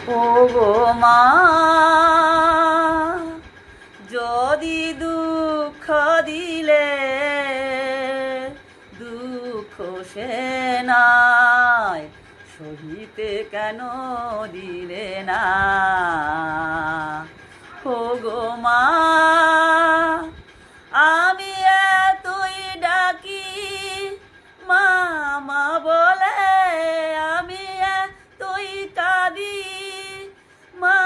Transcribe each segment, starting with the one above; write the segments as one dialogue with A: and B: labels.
A: ও গো মা, যদি দুঃখ দিলে দুঃখ সে নাই সহিতে কেন দিলে না? ও গো মা, আমি এতই ডাকি মা মা বলে, আমি এতই কাঁদি মা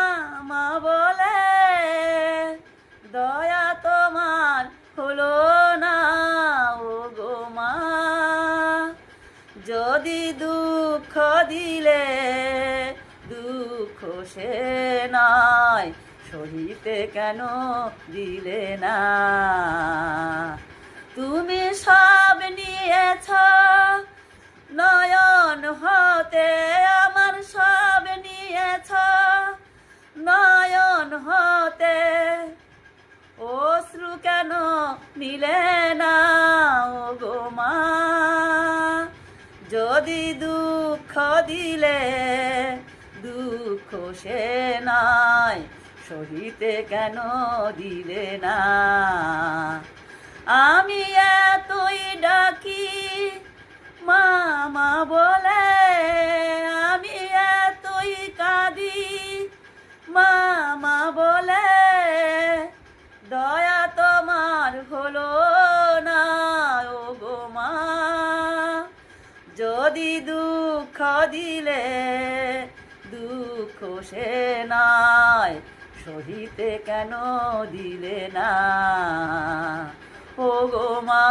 A: মা বলে, দয়া তোমার হলো না ও গো মা। যদি দুঃখ দিলে দুঃখ সে নাই সহিতে কেন দিলে না? তুমি সব নিয়েছ নয়ন হতে, আমার সব নিয়েছ নয়ন হতে, অশ্রু কেন নিলে না ও গো মা? যদি দুঃখ দিলে দুঃখ সে নাই সহিতে কেন দিলে না? আমি এতই ডাকি মা মা বলে, আমি এতই কাঁদি মা মা বলে, দয়া তোমার হলো না ও গো মা। যদি দুঃখ দিলে দুঃখ সে নাই সহিতে কেন দিলে না ও গো মা?